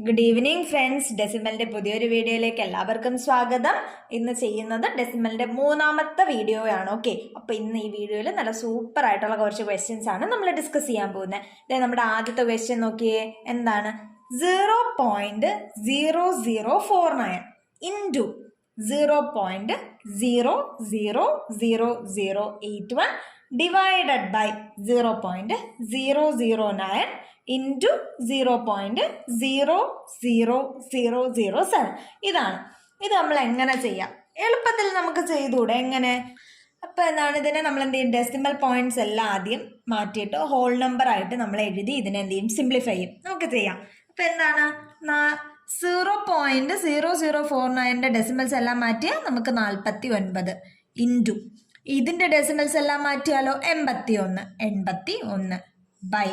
Good evening friends. ഡെസിമലിന്റെ പുതിയൊരു വീഡിയോയിലേക്ക് എല്ലാവർക്കും സ്വാഗതം. ഇന്ന് ചെയ്യുന്നത് ഡെസിമലിന്റെ മൂന്നാമത്തെ വീഡിയോ ആണ്. ഓക്കെ, അപ്പൊ ഇന്ന് ഈ വീഡിയോയിൽ നല്ല സൂപ്പർ ആയിട്ടുള്ള കുറച്ച് ക്വസ്റ്റ്യൻസ് ആണ് നമ്മൾ ഡിസ്കസ് ചെയ്യാൻ പോകുന്നത്. നമ്മുടെ ആദ്യത്തെ ക്വസ്റ്റ്യൻ നോക്കിയേ, എന്താണ് 0.0049 ഇൻറ്റു 0.000081 ഡിവൈഡഡ് ബൈ 0.0009 ഇൻറ്റു 0.00007. ഇതാണ്. ഇത് നമ്മൾ എങ്ങനെ ചെയ്യാം? എളുപ്പത്തിൽ നമുക്ക് ചെയ്തുകൂടെ? എങ്ങനെ? അപ്പൊ എന്താണ് ഇതിനെ നമ്മൾ എന്ത് ചെയ്യും? ഡെസിമൽ പോയിന്റ്സ് എല്ലാം ആദ്യം മാറ്റിയിട്ട് ഹോൾ നമ്പർ ആയിട്ട് നമ്മൾ എഴുതി ഇതിനെ എന്ത് ചെയ്യും? സിംപ്ലിഫൈ ചെയ്യും. നമുക്ക് ചെയ്യാം. അപ്പൊ എന്താണ് 0.0049 ഡെസിമൽസ് എല്ലാം മാറ്റിയാൽ നമുക്ക് 49 ഇൻറ്റു ഇതിന്റെ ഡെസിമൽസ് എല്ലാം മാറ്റിയാലോ 81 ബൈ.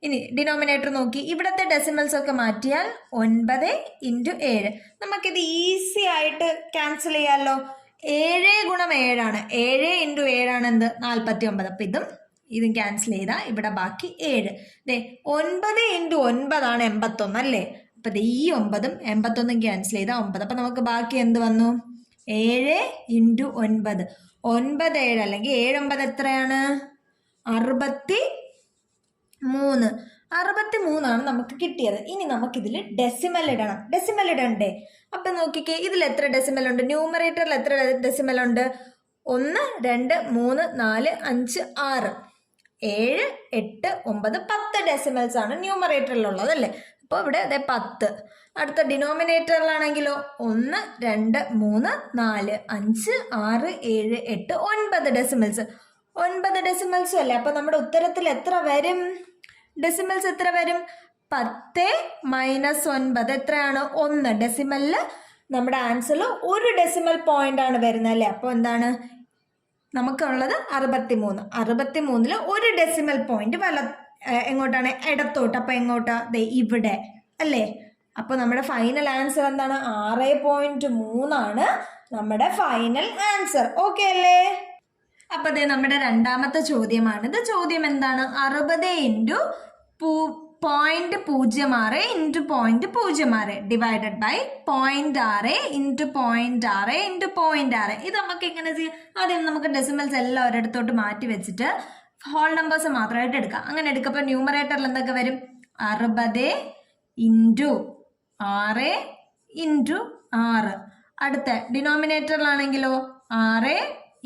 ഇനി ഡിനോമിനേറ്റർ നോക്കി, ഇവിടത്തെ ഡെസിമൽസ് ഒക്കെ മാറ്റിയാൽ 9 ഇൻറ്റു 7. നമുക്കിത് ഈസി ആയിട്ട് ക്യാൻസൽ ചെയ്യാമല്ലോ. 7 ഗുണം 7 ആണ്. 7 ഇൻറ്റു 7 ആണ് എന്ത്? 49. അപ്പം ഇതും ക്യാൻസൽ ചെയ്താൽ ഇവിടെ ബാക്കി 7. 9 ഇൻറ്റു 9 ആണ് 81 അല്ലേ? അപ്പം ഈ 9ഉം 81ഉം ക്യാൻസൽ ചെയ്താൽ 9. അപ്പം നമുക്ക് ബാക്കി എന്ത് വന്നു? 7 ഇൻറ്റു 9. 9 7 അല്ലെങ്കിൽ 7 9 എത്രയാണ്? 63 ആണ് നമുക്ക് കിട്ടിയത്. ഇനി നമുക്കിതിൽ ഡെസിമൽ ഇടണം. ഡെസിമൽ ഇടണ്ടേ? അപ്പം നോക്കിക്കേ, ഇതിൽ എത്ര ഡെസിമൽ ഉണ്ട്? ന്യൂമറേറ്ററിൽ എത്ര ഡെസിമൽ ഉണ്ട്? 1 2 3 4 5 6 7 8 9 10 ഡെസിമൽസ് ആണ് ന്യൂമറേറ്ററിലുള്ളത് അല്ലേ? അപ്പോൾ ഇവിടെ 10. അടുത്ത ഡിനോമിനേറ്ററിലാണെങ്കിലോ 1 2 3 4 5 6 7 8 9 ഡെസിമൽസ്. 9 ഡെസിമൽസും അല്ലേ? അപ്പം നമ്മുടെ ഉത്തരത്തിൽ എത്ര വരും? ഡെസിമൽസ് എത്ര വരും? 10 മൈനസ് 9 എത്രയാണ്? 1. ഡെസിമലിൽ നമ്മുടെ ആൻസറിൽ ഒരു ഡെസിമൽ പോയിന്റ് ആണ് വരുന്നത് അല്ലേ? അപ്പോൾ എന്താണ് നമുക്കുള്ളത്? 63. 63ൽ ഒരു ഡെസിമൽ പോയിന്റ് എങ്ങോട്ടാണ്? ഇടത്തോട്ട്. അപ്പം എങ്ങോട്ടാ? ഇവിടെ അല്ലേ? അപ്പോൾ നമ്മുടെ ഫൈനൽ ആൻസർ എന്താണ്? 6.3 ആണ് നമ്മുടെ ഫൈനൽ ആൻസർ. ഓക്കെ അല്ലേ? അപ്പൊ നമ്മുടെ രണ്ടാമത്തെ ചോദ്യമാണിത്. ചോദ്യം എന്താണ്? 60 into 0.06 into 0.06 divided by 0.6 into 0.6 into 0.6. ഇത് നമുക്ക് എങ്ങനെ ചെയ്യാം? ആദ്യം നമുക്ക് ഡെസിമൽസ് എല്ലാം ഒരിടത്തോട്ട് മാറ്റി വെച്ചിട്ട് ഹോൾ നമ്പേഴ്സ് മാത്രമായിട്ട് എടുക്കാം. അങ്ങനെ എടുക്കുമ്പോൾ ന്യൂമറേറ്ററിൽ എന്തൊക്കെ വരും? 60 ഇൻറ്റു 6 ഇൻറ്റു 6. അടുത്ത ഡിനോമിനേറ്ററിലാണെങ്കിലോ 6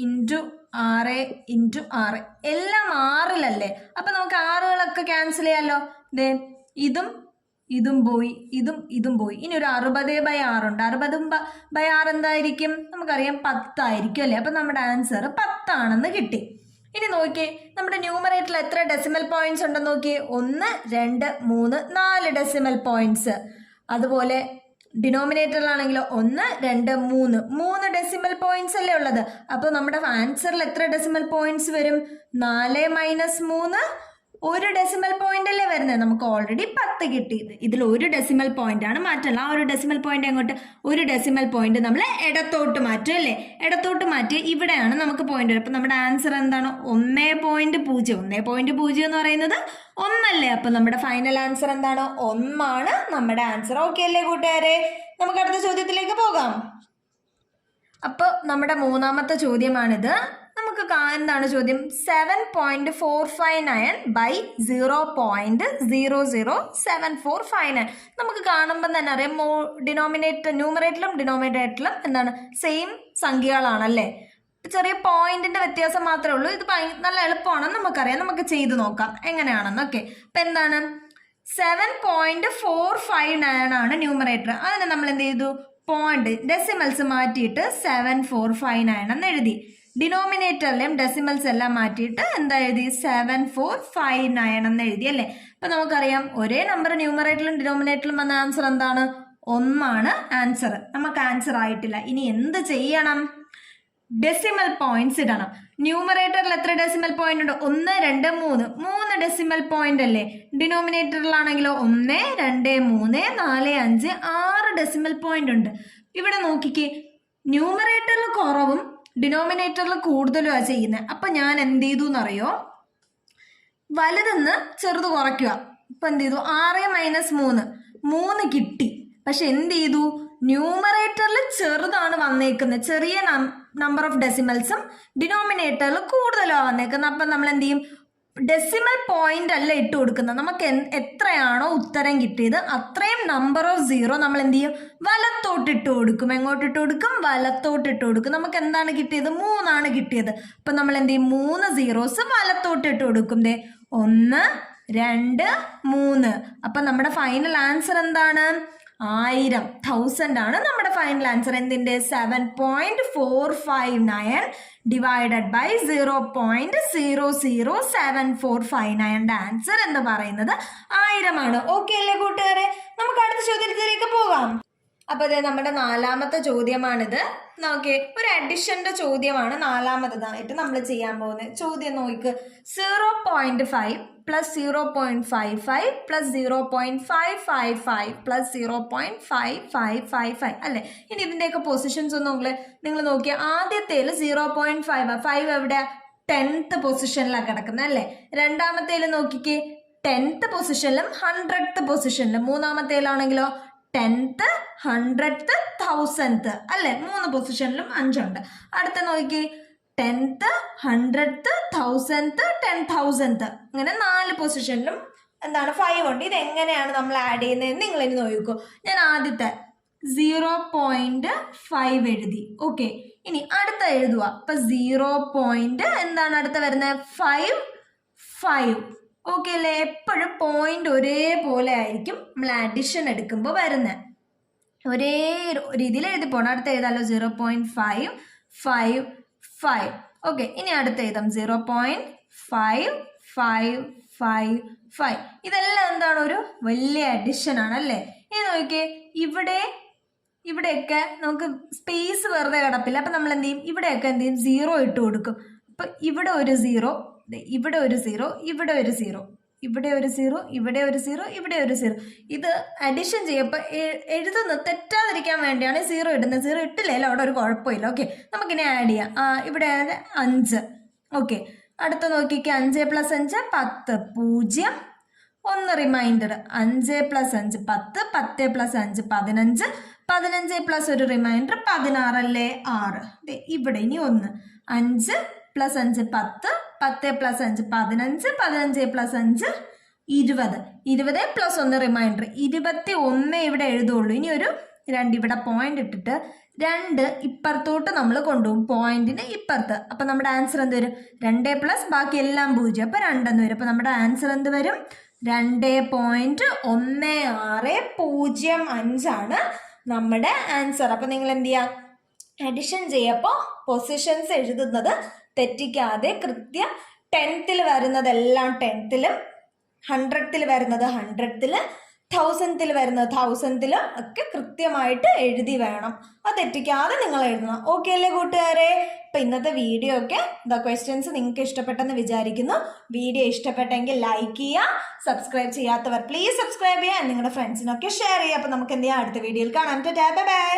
ഇൻറ്റു 6 ഇൻറ്റു 6. എല്ലാം 6ലല്ലേ? അപ്പൊ നമുക്ക് 6കളൊക്കെ ക്യാൻസൽ ചെയ്യാമല്ലോ. ഇതും പോയി, ഇതും പോയി. ഇനി ഒരു 60/6 ഉണ്ട്. 60/6 എന്തായിരിക്കും? നമുക്കറിയാം 10 ആയിരിക്കും അല്ലേ? അപ്പൊ നമ്മുടെ ആൻസർ 10 ആണെന്ന് കിട്ടി. ഇനി നോക്കിയേ, നമ്മുടെ ന്യൂമറേറ്ററിൽ എത്ര ഡെസിമൽ പോയിന്റ്സ് ഉണ്ടെന്ന് നോക്കിയേ. 1 2 3 4 ഡെസിമൽ പോയിന്റ്സ്. അതുപോലെ ഡിനോമിനേറ്ററിലാണെങ്കിലോ 1 2 3 ഡെസിമൽ പോയിന്റ്സ് അല്ലേ ഉള്ളത്? അപ്പോൾ നമ്മുടെ ആൻസറിൽ എത്ര ഡെസിമൽ പോയിന്റ്സ് വരും? 4 മൈനസ് 3 ഒരു ഡെസിമൽ പോയിന്റ് അല്ലേ വരുന്നത്? നമുക്ക് ഓൾറെഡി 10 കിട്ടിയത്. ഇതിൽ ഒരു ഡെസിമൽ പോയിന്റ് ആണ് മാറ്റണം. ആ ഒരു ഡെസിമൽ പോയിന്റ് എങ്ങോട്ട്? ഒരു ഡെസിമൽ പോയിന്റ് നമ്മൾ ഇടത്തോട്ട് മാറ്റും അല്ലേ? ഇടത്തോട്ട് മാറ്റി ഇവിടെയാണ് നമുക്ക് പോയിന്റ് വരും. അപ്പം നമ്മുടെ ആൻസർ എന്താണ്? 1.0. 1.0 എന്ന് പറയുന്നത് 1 അല്ലേ? അപ്പം നമ്മുടെ ഫൈനൽ ആൻസർ എന്താണ്? 1 ആണ് നമ്മുടെ ആൻസർ. ഓക്കെ അല്ലേ കൂട്ടുകാരെ? നമുക്ക് അടുത്ത ചോദ്യത്തിലേക്ക് പോകാം. അപ്പോൾ നമ്മുടെ മൂന്നാമത്തെ ചോദ്യമാണിത്. നമുക്ക് എന്താണ് ചോദ്യം? 7.459 ബൈ 0.007459. നമുക്ക് കാണുമ്പോൾ തന്നെ അറിയാം ന്യൂമറേറ്ററിലും ഡിനോമിനേറ്ററിലും എന്താണ് സെയിം സംഖ്യകളാണല്ലേ? ചെറിയ പോയിന്റിന്റെ വ്യത്യാസം മാത്രമേ ഉള്ളൂ. ഇത് നല്ല എളുപ്പമാണെന്ന് നമുക്കറിയാം. നമുക്ക് ചെയ്തു നോക്കാം എങ്ങനെയാണെന്നൊക്കെ. അപ്പം എന്താണ്? 7.459 ആണ് ന്യൂമറേറ്റർ. അതിനെ നമ്മൾ എന്ത് ചെയ്തു? പോയിന്റ് ഡെസിമൽസ് മാറ്റിയിട്ട് 7459 എന്ന് എഴുതി. ഡിനോമിനേറ്ററിലെയും ഡെസിമൽസ് എല്ലാം മാറ്റിയിട്ട് എന്താ എഴുതി? 7459 എന്ന് എഴുതി അല്ലേ? അപ്പൊ നമുക്കറിയാം ഒരേ നമ്പർ ന്യൂമറേറ്ററിലും ഡിനോമിനേറ്ററിലും വന്ന ആൻസർ എന്താണ്? 1 ആണ് ആൻസർ. നമുക്ക് ആൻസർ ആയിട്ടില്ല. ഇനി എന്ത് ചെയ്യണം? ഡെസിമൽ പോയിന്റ്സ് ഇടണം. ന്യൂമറേറ്ററിൽ എത്ര ഡെസിമൽ പോയിന്റ് ഉണ്ട്? 1 2 3 ഡെസിമൽ പോയിന്റ് അല്ലേ? ഡിനോമിനേറ്ററിലാണെങ്കിലോ 1 2 3 4 5 6 ഡെസിമൽ പോയിന്റ് ഉണ്ട്. ഇവിടെ നോക്കിക്കേ, ന്യൂമറേറ്ററിൽ കുറവും ഡിനോമിനേറ്ററിൽ കൂടുതലുമാണ് ചെയ്യുന്നത്. അപ്പൊ ഞാൻ എന്ത് ചെയ്തു എന്നറിയോ? വലുതെന്ന് ചെറുത് കുറയ്ക്കുക. ഇപ്പൊ എന്ത് ചെയ്തു? 6 മൈനസ് 3 3 കിട്ടി. പക്ഷെ എന്ത് ചെയ്തു, ന്യൂമറേറ്ററിൽ ചെറുതാണ് വന്നേക്കുന്നത്, ചെറിയ നമ്പർ ഓഫ് ഡെസിമൽസും ഡിനോമിനേറ്ററിൽ കൂടുതലാണ് വന്നേക്കുന്നത്. അപ്പം നമ്മൾ എന്ത് ചെയ്യും, ഡെസിമൽ പോയിന്റ് അല്ല ഇട്ട് കൊടുക്കുന്നത്. നമുക്ക് എത്രയാണോ ഉത്തരം കിട്ടിയത് അത്രയും നമ്പർ ഓഫ് സീറോ നമ്മൾ എന്ത് ചെയ്യും, വലത്തോട്ടിട്ട് കൊടുക്കും. എങ്ങോട്ടിട്ട് കൊടുക്കും, വലത്തോട്ടിട്ട് കൊടുക്കും. നമുക്ക് എന്താണ് കിട്ടിയത്, 3 ആണ് കിട്ടിയത്. അപ്പം നമ്മൾ എന്ത് ചെയ്യും, 3 സീറോസ് വലത്തോട്ടിട്ട് കൊടുക്കും. 1 2 3. അപ്പം നമ്മുടെ ഫൈനൽ ആൻസർ എന്താണ്, 1000 ആണ് നമ്മുടെ ഫൈനൽ ആൻസർ. എന്തിൻ്റെ, 7.459 ഡിവൈഡഡ് ബൈ 0.007459. ആൻസർ എന്ന് പറയുന്നത് 1000 ആണ്. ഓക്കെ അല്ലേ കൂട്ടുകാരെ? നമുക്ക് അടുത്ത ചോദ്യത്തിലേക്ക് പോകാം. അപ്പൊ ഇത് നമ്മുടെ 4ാമത്തെ ചോദ്യമാണിത്. നോക്കേ, ഒരു അഡിഷന്റെ ചോദ്യമാണ് 4ാമതായിട്ട് നമ്മൾ ചെയ്യാൻ പോകുന്നത്. ചോദ്യം നോക്ക്, 0.5 പ്ലസ് 0.55 പ്ലസ് 0.555 പ്ലസ് 0.5555 അല്ലേ? ഇനി ഇതിന്റെയൊക്കെ പൊസിഷൻസ് ഒന്നും നിങ്ങൾ നോക്കിയ, ആദ്യത്തേല് 0.5 എവിടെ, 10th പൊസിഷനിലാണ് കിടക്കുന്നത് അല്ലേ? രണ്ടാമത്തേല് നോക്കിക്കേ, 10th പൊസിഷനിലും 100th പൊസിഷനിലും. മൂന്നാമത്തേലാണെങ്കിലോ 10th 100th 1000th അല്ലേ? 3 പൊസിഷനിലും 5 ഉണ്ട്. അടുത്ത നോക്കി, 10th 100th 1000th 10,000th, അങ്ങനെ 4 പൊസിഷനിലും എന്താണ് 5 ഉണ്ട്. ഇത് എങ്ങനെയാണ് നമ്മൾ ആഡ് ചെയ്യുന്നതെന്ന് നിങ്ങൾ ഇനി നോക്കൂ. ഞാൻ ആദ്യത്തെ 0.5 എഴുതി. ഓക്കെ, ഇനി അടുത്ത എഴുതുക. അപ്പൊ 0. എന്താണ് അടുത്ത വരുന്നത്, 5. ഓക്കെ അല്ലേ? എപ്പോഴും പോയിന്റ് ഒരേപോലെ ആയിരിക്കും നമ്മൾ അഡിഷൻ എടുക്കുമ്പോൾ വരുന്നത്. ഒരേ രീതിയിൽ എഴുതി പോകണം. അടുത്ത് എഴുതാലോ, 0.555. ഓക്കെ, ഇനി അടുത്ത് എഴുതാം 0.5555. ഇതെല്ലാം എന്താണ്, ഒരു വലിയ അഡിഷൻ ആണ് അല്ലേ? ഇനി നോക്കിയേ, ഇവിടെയൊക്കെ നമുക്ക് സ്പേസ് വെറുതെ കിടപ്പില്ല. അപ്പം നമ്മൾ എന്ത് ചെയ്യും, ഇവിടെയൊക്കെ എന്ത് ചെയ്യും, 0 ഇട്ട് കൊടുക്കും. അപ്പം ഇവിടെ ഒരു 0, ഇവിടെ ഒരു 0, ഇവിടെ ഒരു 0, ഇവിടെ ഒരു 0, ഇവിടെ ഒരു 0, ഇവിടെ ഒരു 0. ഇത് അഡിഷൻ ചെയ്യപ്പോൾ എഴുതുന്നത് തെറ്റാതിരിക്കാൻ വേണ്ടിയാണ് 0 ഇടുന്നത്. 0 ഇട്ടില്ലല്ലോ അവിടെ ഒരു കുഴപ്പമില്ല. ഓക്കെ, നമുക്കിനി ആഡ് ചെയ്യാം. ഇവിടെ 5. ഓക്കെ, അടുത്ത നോക്കിക്ക്, 5 + 5 10, 0 1 റിമൈൻഡർ, 5 + 5 10, 10 + 5 15, 15 + ഒരു റിമൈൻഡർ 16 അല്ലേ, 6. ഇവിടെ ഇനി 1, 5 + 5 10, 10 + 5 15, 15 + 5 20, 20 + 1 റിമൈൻഡർ 21 ഇവിടെ എഴുതുള്ളൂ. ഇനി ഒരു 2 ഇവിടെ പോയിന്റ് ഇട്ടിട്ട് 2 ഇപ്പുറത്തോട്ട് നമ്മൾ കൊണ്ടുപോകും, പോയിന്റിന് ഇപ്പുറത്ത്. അപ്പം നമ്മുടെ ആൻസർ എന്ത് വരും, 2 + ബാക്കി എല്ലാം 0, അപ്പം 2 എന്ന് വരും. അപ്പം നമ്മുടെ ആൻസർ എന്ത് വരും, 2.1605 ആണ് നമ്മുടെ ആൻസർ. അപ്പം നിങ്ങൾ എന്ത് ചെയ്യുക, അഡിഷൻ ചെയ്യപ്പോൾ പൊസിഷൻസ് എഴുതുന്നത് തെറ്റിക്കാതെ കൃത്യം 10th വരുന്നതെല്ലാം 10th, 100th വരുന്നത് 100th, 1000th വരുന്നത് 1000th ഒക്കെ കൃത്യമായിട്ട് എഴുതി വേണം. അത് തെറ്റിക്കാതെ നിങ്ങൾ എഴുതണം. ഓക്കെ അല്ലേ കൂട്ടുകാരെ? അപ്പം ഇന്നത്തെ വീഡിയോ ഒക്കെ ക്വസ്റ്റ്യൻസ് നിങ്ങൾക്ക് ഇഷ്ടപ്പെട്ടെന്ന് വിചാരിക്കുന്നു. വീഡിയോ ഇഷ്ടപ്പെട്ടെങ്കിൽ ലൈക്ക് ചെയ്യുക, സബ്സ്ക്രൈബ് ചെയ്യാത്തവർ പ്ലീസ് സബ്സ്ക്രൈബ് ചെയ്യുക, നിങ്ങളുടെ ഫ്രണ്ട്സിനൊക്കെ ഷെയർ ചെയ്യുക. അപ്പം നമുക്ക് എന്ത് ചെയ്യാം, അടുത്ത വീഡിയോയിൽ കാണാം. Bye bye.